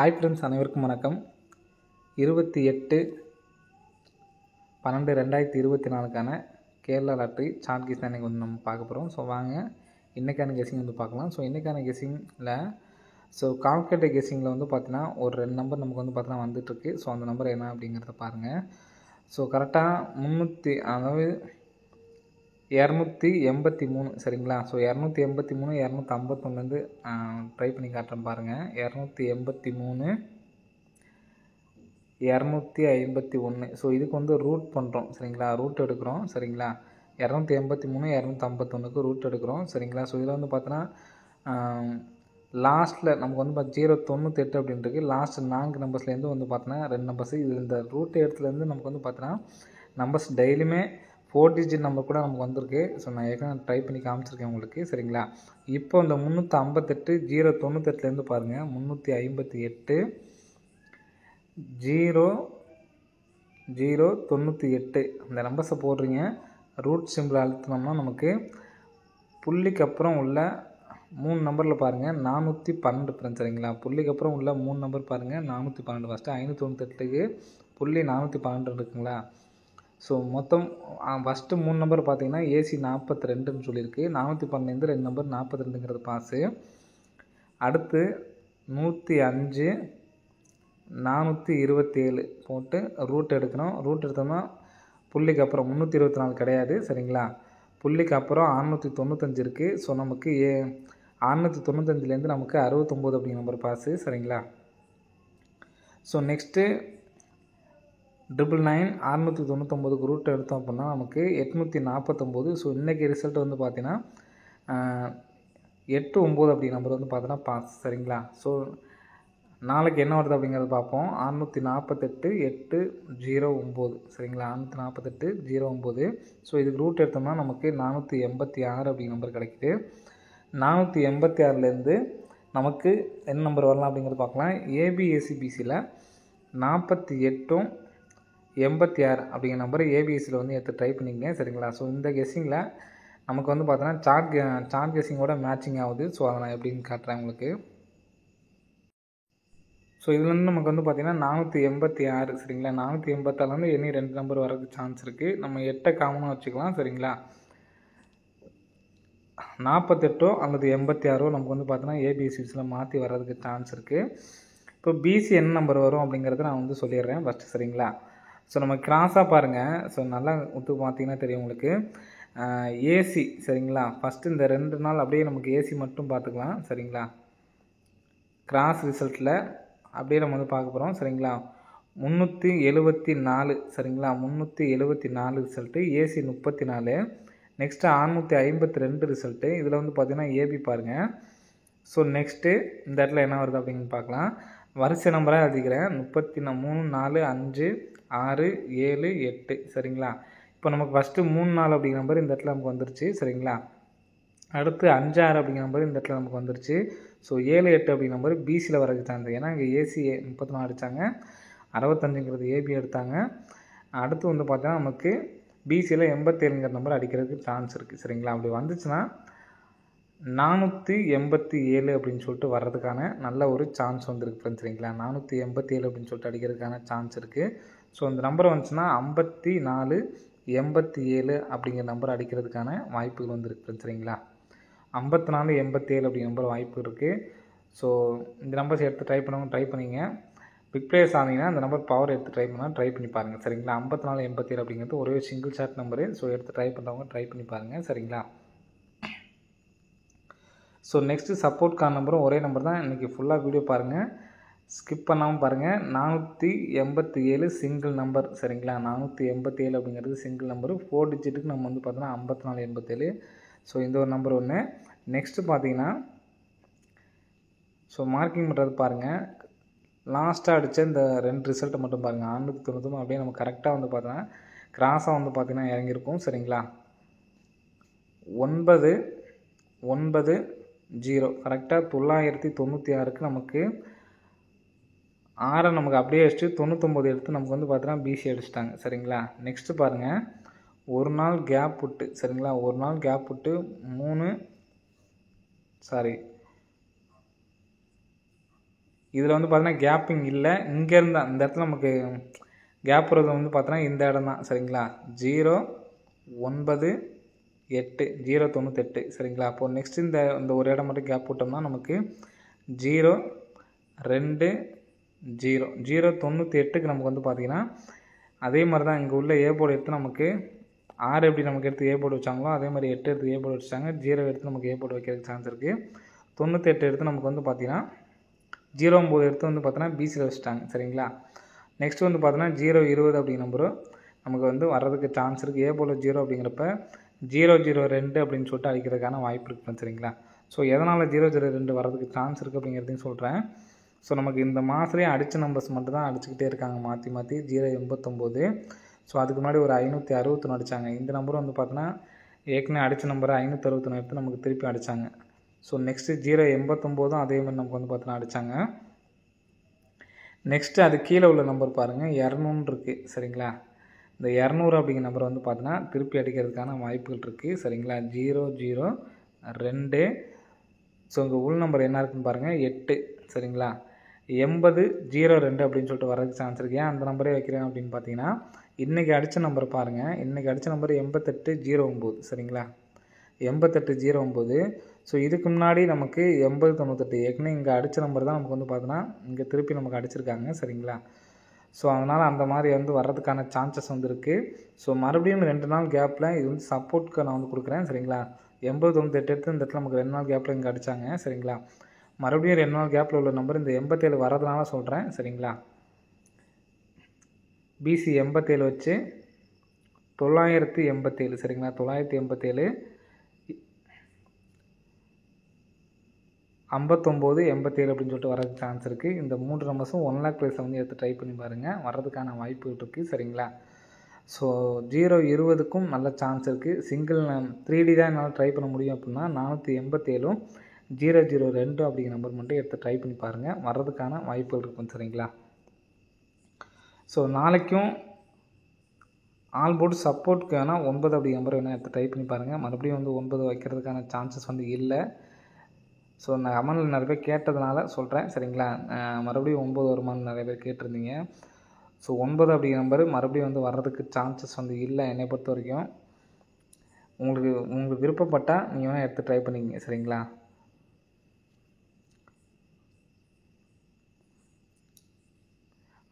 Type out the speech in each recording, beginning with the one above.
Hi friends, அனைவருக்கும் வணக்கம். 28/12/2024க்கான Kerala lottery chart guess தான் வந்து நம்ம பார்க்க போகிறோம். ஸோ வாங்க இன்றைக்கான கெஸ்ஸிங் வந்து பார்க்கலாம். ஸோ இன்றைக்கான கெஸ்ஸிங்கில் கால்குலேட்டர் கெஸ்ஸிங்கில் வந்து பார்த்தீங்கன்னா ஒரு 2 நம்பர் நமக்கு வந்து பார்த்தீங்கன்னா வந்துட்டுருக்கு. ஸோ அந்த நம்பர் என்ன அப்படிங்கிறத பாருங்கள். ஸோ கரெக்டாக 283 சரிங்களா. ஸோ 283 251 ட்ரை பண்ணி காட்டுறேன் பாருங்கள். 283 251. ஸோ இதுக்கு வந்து ரூட் பண்ணுறோம் சரிங்களா. ரூட் எடுக்கிறோம் சரிங்களா. 283 251க்கு ரூட் எடுக்கிறோம் சரிங்களா. ஸோ இதில் வந்து பார்த்தோன்னா லாஸ்ட்டில் நமக்கு வந்து 098 அப்படின்றது லாஸ்ட் 4 நம்பர்ஸ்லேருந்து வந்து பார்த்தோன்னா 2 நம்பர்ஸ் இது இந்த ரூட் இடத்துலேருந்து நமக்கு வந்து பார்த்தோன்னா நம்பர்ஸ் டெய்லியுமே 4 டிஜிட் நம்பர் கூட நமக்கு வந்திருக்கு. ஸோ நான் ஏற்கனவே ட்ரை பண்ணி காமிச்சிருக்கேன் உங்களுக்கு சரிங்களா. இப்போ இந்த 358 098லேருந்து பாருங்கள் 358 0098 அந்த நம்பர்ஸை போடுறீங்க. ரூட் சிம்பிள் அழுத்தினோம்னா நமக்கு புள்ளிக்கு அப்புறம் உள்ள 3 நம்பரில் பாருங்கள் 412 ஃப்ரெண்ட்ஸ் சரிங்களா. புள்ளிக்கு அப்புறம் உள்ள 3 நம்பர் பாருங்கள் 412. ஃபஸ்ட்டு 598க்கு புள்ளி 412 இருக்குங்களா. ஸோ மொத்தம் ஃபஸ்ட்டு 3 நம்பர் பார்த்தீங்கன்னா ஏசி 42ன்னு சொல்லியிருக்கு. 412 2 நம்பர் 42ங்கிறது பாஸு. அடுத்து 105 427 போட்டு ரூட் எடுக்கணும். ரூட் எடுத்தோம்னா புள்ளிக்கு அப்புறம் 324 கிடையாது சரிங்களா. புள்ளிக்கு அப்புறம் 695 இருக்குது. ஸோ நமக்கு 695லேருந்து நமக்கு 69 அப்படிங்கிற நம்பர் பாஸு சரிங்களா. ஸோ நெக்ஸ்ட்டு 999 699க்கு ரூட் எடுத்தோம் அப்படின்னா நமக்கு 849. ஸோ இன்றைக்கி ரிசல்ட் வந்து பார்த்தீங்கன்னா 89 அப்படிங்கிற நம்பர் வந்து பார்த்தீங்கன்னா பாஸ் சரிங்களா. ஸோ நாளைக்கு என்ன வருது அப்படிங்கிறத பார்ப்போம். 648 809 சரிங்களா. 648 09. ஸோ இதுக்கு ரூட் எடுத்தோம்னா நமக்கு 486 அப்படிங்கிற நம்பர் கிடைக்குது. 486லேருந்து நமக்கு என்ன நம்பர் வரலாம் அப்படிங்கிறது பார்க்கலாம். ஏபிஎஸ்சிபிசியில் 48 86 அப்படிங்கிற நம்பர் ஏபிஎஸ்சியில் வந்து எடுத்து ட்ரை பண்ணிக்கங்க சரிங்களா. ஸோ இந்த கெஸ்ஸிங்கில் நமக்கு வந்து பார்த்தோன்னா சார்ட் கெஸ்ஸிங்கோட மேட்சிங் ஆகுது. ஸோ அதை நான் எப்படின்னு காட்டுறேன் உங்களுக்கு. ஸோ இதுலேருந்து நமக்கு வந்து பார்த்திங்கன்னா 486 சரிங்களா. 486லேருந்து இனி 2 நம்பர் வரதுக்கு சான்ஸ் இருக்குது. நம்ம 8 காமனாக வச்சுக்கலாம் சரிங்களா. 48 அல்லது 86 நமக்கு வந்து பார்த்தோன்னா ஏபிஎஸ்சிஸில் மாற்றி வர்றதுக்கு சான்ஸ் இருக்குது. இப்போ பிசி என்ன நம்பர் வரும் அப்படிங்கிறத நான் வந்து சொல்லிடுறேன் ஃபஸ்ட்டு சரிங்களா. ஸோ நம்ம கிராஸாக பாருங்கள். ஸோ நல்லா ஒத்து பார்த்தீங்கன்னா தெரியும் உங்களுக்கு. ஏசி சரிங்களா. ஃபஸ்ட்டு இந்த 2 நாள் அப்படியே நமக்கு ஏசி மட்டும் பார்த்துக்கலாம் சரிங்களா. கிராஸ் ரிசல்ட்டில் அப்படியே நம்ம வந்து பார்க்க போகிறோம் சரிங்களா. 374 சரிங்களா. 374 ரிசல்ட்டு. ஏசி 34. Next 652 result. இதில் வந்து பார்த்திங்கன்னா ஏபி பாருங்கள். ஸோ நெக்ஸ்ட்டு இந்த இடத்துல என்ன வருது அப்படின்னு பார்க்கலாம். வரிசை நம்பராக எழுதிக்கிறேன். 33 4 5 6 7 8 சரிங்களா. இப்போ நமக்கு ஃபஸ்ட்டு 3 4 அப்படிங்கிற நம்பர் இந்த இடத்துல நமக்கு வந்துருச்சு சரிங்களா. அடுத்து 5 6 அப்படிங்கிற நம்பர் இந்த இடத்துல நமக்கு வந்துருச்சு. ஸோ 7 8 அப்படிங்கிற நம்பர் பிசியில் வரதுக்கு சான்ஸ். ஏன்னா இங்கே ஏசி 34 அடித்தாங்க, 65ங்கிறது ஏபி எடுத்தாங்க. அடுத்து வந்து பார்த்தீங்கன்னா நமக்கு பிசியில் 87ங்கிற நம்பர் அடிக்கிறதுக்கு சான்ஸ் இருக்குது சரிங்களா. அப்படி வந்துச்சுன்னா 487 அப்படின்னு சொல்லிட்டு வர்றதுக்கான நல்ல ஒரு சான்ஸ் வந்துருக்கு ஃப்ரெண்ட்ஸ் சரிங்களா. 487 அப்படின்னு சொல்லிட்டு அடிக்கிறதுக்கான சான்ஸ் இருக்குது. ஸோ அந்த நம்பர் வந்துச்சுன்னா 54 87 அப்படிங்கிற நம்பர் அடிக்கிறதுக்கான வாய்ப்புகள் வந்துருக்கு ஃப்ரெண்ட்ஸ் சரிங்களா. 54 87 அப்படிங்கிற நம்பர் வாய்ப்பு இருக்குது. ஸோ இந்த நம்பர்ஸ் எடுத்து ட்ரை பண்ணிங்க. பிக் பிளேயர்ஸ் ஆனீங்கன்னா அந்த நம்பர் பவர் எடுத்து ட்ரை பண்ணி பாருங்கள் சரிங்களா. 54 87 அப்படிங்கிறது ஒரே சிங்கிள் ஷாட் நம்பரு. ஸோ எடுத்து ட்ரை பண்ணுறவங்க ட்ரை பண்ணி பாருங்கள் சரிங்களா. ஸோ நெக்ஸ்ட்டு சப்போர்ட் கார்டு நம்பரும் ஒரே நம்பர் தான். இன்றைக்கி ஃபுல்லாக வீடியோ பாருங்கள், ஸ்கிப் பண்ணாமல் பாருங்கள். 487 சிங்கிள் நம்பர் சரிங்களா. 487 அப்படிங்கிறது சிங்கிள் நம்பரு. 4 டிஜிட்டுக்கு நம்ம வந்து பார்த்தோன்னா 54 87. ஸோ இந்த ஒரு நம்பர் ஒன்று. நெக்ஸ்ட்டு பார்த்தீங்கன்னா ஸோ மார்க்கிங் பண்ணுறது பாருங்கள். லாஸ்ட்டாக அடித்த இந்த 2 ரிசல்ட்டை மட்டும் பாருங்கள். 693 அப்படியே நம்ம கரெக்டாக வந்து பார்த்தோன்னா கிராஸாக வந்து பார்த்திங்கன்னா இறங்கியிருக்கும் சரிங்களா. 990 கரெக்டாக 996க்கு நமக்கு 6 நமக்கு அப்படியே அடிச்சுட்டு 99 எடுத்து நமக்கு வந்து பார்த்தீங்கன்னா பிசி அடிச்சிட்டாங்க சரிங்களா. நெக்ஸ்ட்டு பாருங்கள், ஒரு நாள் கேப் விட்டு சரிங்களா. ஒரு நாள் கேப் விட்டு 3 இதில் வந்து பார்த்தீங்கன்னா கேப்பிங் இல்லை. இங்கேருந்து இந்த இடத்துல நமக்கு கேப் வருது வந்து பார்த்தோன்னா இந்த இடம் தான் சரிங்களா. 098 098 சரிங்களா. அப்போது நெக்ஸ்ட் இந்த ஒரு இடம் மட்டும் கேப் விட்டோம்னா நமக்கு 020 098க்கு நமக்கு வந்து பார்த்திங்கன்னா அதே மாதிரி தான் இங்கே உள்ள ஏ போர்டு எடுத்து நமக்கு 6 எப்படி நமக்கு எடுத்து ஏ போர்டு வச்சாங்களோ அதே மாதிரி 8 எடுத்து ஏ போர்டு வச்சாங்க. 0 எடுத்து நமக்கு ஏ போர்டு வைக்கிறதுக்கு சான்ஸ் இருக்குது. 98 எடுத்து நமக்கு வந்து பார்த்திங்கன்னா 09 எடுத்து வந்து பார்த்தோன்னா பிசியில் வச்சுட்டாங்க சரிங்களா. நெக்ஸ்ட் வந்து பார்த்தோன்னா 020 அப்படிங்கிற நம்பரும் நமக்கு வந்து வர்றதுக்கு சான்ஸ் இருக்குது. ஏ போல் 0 அப்படிங்கிறப்ப 002 அப்படின்னு சொல்லிட்டு அடிக்கிறதுக்கான வாய்ப்பு இருக்குது சரிங்களா. ஸோ எதனால் 002 வர்றதுக்கு சான்ஸ் இருக்குது அப்படிங்கிறதையும் சொல்கிறேன். ஸோ நமக்கு இந்த மாதத்துலேயே அடித்த நம்பர்ஸ் மட்டும் தான் அடிச்சுக்கிட்டே இருக்காங்க மாற்றி மாற்றி. 089 ஸோ அதுக்கு முன்னாடி ஒரு 561 அடித்தாங்க. இந்த நம்பரும் வந்து பார்த்தோன்னா ஏற்கனவே அடித்த நம்பரை 561 எடுத்து நமக்கு திருப்பி அடித்தாங்க. ஸோ நெக்ஸ்ட்டு 089 அதே மாதிரி நமக்கு வந்து பார்த்தோன்னா அடித்தாங்க. நெக்ஸ்ட்டு அது கீழே உள்ள நம்பர் பாருங்கள் 200 இருக்குது சரிங்களா. இந்த 200 அப்படிங்கிற நம்பர் வந்து பார்த்தோன்னா திருப்பி அடிக்கிறதுக்கான வாய்ப்புகள் இருக்குது சரிங்களா. 002 ஸோ இங்கே உள் நம்பர் என்ன இருக்குன்னு பாருங்கள் 8 சரிங்களா. 8002 அப்படின்னு சொல்லிட்டு வரதுக்கு சான்ஸ் இருக்குது. ஏன் அந்த நம்பரே வைக்கிறேன் அப்படின்னு பார்த்தீங்கன்னா இன்றைக்கி அடித்த நம்பர் பாருங்கள். இன்றைக்கி அடித்த நம்பர் 8809 சரிங்களா. 8809 ஸோ இதுக்கு முன்னாடி நமக்கு 8098 ஏற்கனவே இங்கே அடித்த நம்பர் தான் நமக்கு வந்து பார்த்தோன்னா இங்கே திருப்பி நமக்கு அடிச்சிருக்காங்க சரிங்களா. ஸோ அதனால் அந்த மாதிரி வந்து வர்றதுக்கான சான்சஸ் வந்து இருக்குது. ஸோ மறுபடியும் 2 நாள் கேப்பில் இது வந்து சப்போர்ட்க்கு நான் வந்து கொடுக்குறேன் சரிங்களா. 8098 எடுத்து இந்த இடத்துல நமக்கு 2 நாள் கேப்பில் இங்கே அடித்தாங்க சரிங்களா. மறுபடியும் 2 நாள் கேப்பில் உள்ள நம்பர் இந்த 87 வரதுனால சொல்கிறேன் சரிங்களா. பிசி 87 வச்சு 987 சரிங்களா. 987 59 87 அப்படின்னு சொல்லிட்டு வரதுக்கு சான்ஸ் இருக்குது. இந்த 3 நம்பர்ஸும் 1 lakh ப்ரைஸை வந்து எடுத்து ட்ரை பண்ணி பாருங்கள். வர்றதுக்கான வாய்ப்புகள் இருக்குது சரிங்களா. ஸோ 020க்கும் நல்ல சான்ஸ் இருக்குது. சிங்கிள் 3D தான் என்னால் ட்ரை பண்ண முடியும் அப்படின்னா 487 002 அப்படிங்கிற நம்பர் மட்டும் எடுத்து ட்ரை பண்ணி பாருங்கள். வர்றதுக்கான வாய்ப்புகள் இருக்கும் சரிங்களா. ஸோ நாளைக்கும் ஆல் போர்டு சப்போர்ட்க்கு வேணால் 9 அப்படிங்கிற நம்பர் வேணால் எடுத்து ட்ரை பண்ணி பாருங்கள். மறுபடியும் வந்து 9 வைக்கிறதுக்கான சான்சஸ் வந்து இல்லை. ஸோ நான் கமெண்டில் நிறைய பேர் கேட்டதுனால சொல்கிறேன் சரிங்களா. மறுபடியும் 9 வருமானு நிறைய பேர் கேட்டிருந்தீங்க. ஸோ 9 அப்படிங்கிற நம்பர் மறுபடியும் வந்து வர்றதுக்கு சான்சஸ் வந்து இல்லை என்னை பொறுத்த வரைக்கும். உங்களுக்கு விருப்பப்பட்டால் நீங்கள் வேணால் எடுத்து ட்ரை பண்ணிக்கிங்க சரிங்களா.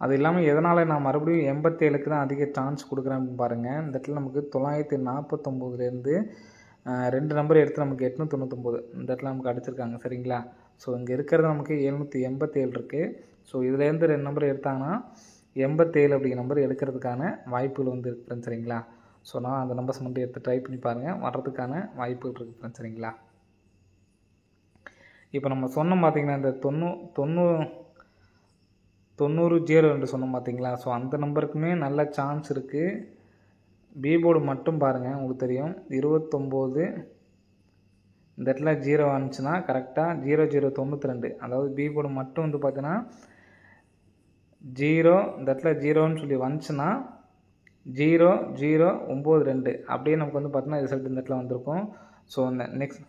அது இல்லாமல் எதனால் நான் மறுபடியும் 87க்கு தான் அதிக சான்ஸ் கொடுக்குறேன் அப்படின்னு பாருங்கள். இந்த இடத்துல நமக்கு 949லேருந்து 2 நம்பர் எடுத்து நமக்கு 899 இந்த இடத்துல நமக்கு அடிச்சிருக்காங்க சரிங்களா. ஸோ இங்கே இருக்கிறது நமக்கு 787 இருக்குது. ஸோ இதுலேருந்து 2 நம்பர் எடுத்தாங்கன்னா 87 அப்படிங்கிற நம்பர் எடுக்கிறதுக்கான வாய்ப்புகள் வந்து இருக்குது சரிங்களா. ஸோ நான் அந்த நம்பர்ஸ் மட்டும் எடுத்து ட்ரை பண்ணி பாருங்கள். வர்றதுக்கான வாய்ப்புகள் இருக்குது சரிங்களா. இப்போ நம்ம சொன்னோம் பார்த்தீங்கன்னா இந்த 9002 சொன்னோம் பார்த்தீங்களா. ஸோ அந்த நம்பருக்குமே நல்ல சான்ஸ் இருக்குது. பி போர்டு மட்டும் பாருங்கள் உங்களுக்கு தெரியும் 29 இந்த இடத்துல 0 வந்துச்சுன்னா கரெக்டாக 0092 அதாவது பி போர்டு மட்டும் வந்து பார்த்தீங்கன்னா 0 இந்த இடத்துல 0ன்னு சொல்லி வந்துச்சுன்னா 0092 அப்படியே நமக்கு வந்து பார்த்தீங்கன்னா ரிசல்ட் இந்த இடத்துல வந்திருக்கும். ஸோ நெக்ஸ்ட்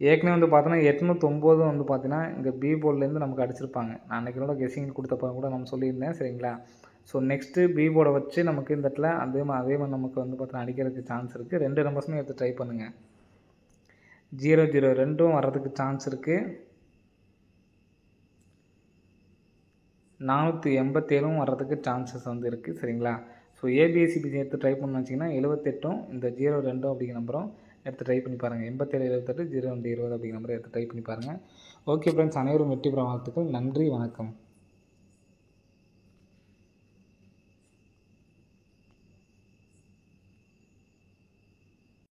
ஏற்கனவே வந்து பார்த்தோன்னா 809 வந்து பார்த்தீங்கன்னா இங்கே பி போர்ட்லேருந்து நமக்கு அடிச்சிருப்பாங்க. நான் அன்றைக்கி கெஸிங் கொடுத்தப்போ கூட நம்ம சொல்லியிருந்தேன் சரிங்களா. ஸோ நெக்ஸ்ட்டு பி போர்டை வச்சு நமக்கு இந்த இடத்துல அதே மாதிரி நமக்கு வந்து பார்த்தீங்கன்னா அடிக்கிறதுக்கு சான்ஸ் இருக்குது. 2 நம்பர்ஸுமே எடுத்து ட்ரை பண்ணுங்கள். 002 வர்றதுக்கு சான்ஸ் இருக்குது. 487 வர்றதுக்கு சான்சஸ் வந்து இருக்குது சரிங்களா. ஸோ ஏபிஎஸ்சிபிசி எடுத்து ட்ரை பண்ணு வச்சிங்கன்னா 78 இந்த 02 அப்படிங்கிற நம்பரும் எடுத்து ட்ரை பண்ணி பாருங்கள். 87 78 02 20 அப்படிங்கிற நம்பரை எடுத்து ட்ரை பண்ணி பாருங்கள். ஓகே ஃப்ரெண்ட்ஸ், அனைவரும் வெற்றி பெற வாழ்த்துக்கள். நன்றி, வணக்கம்.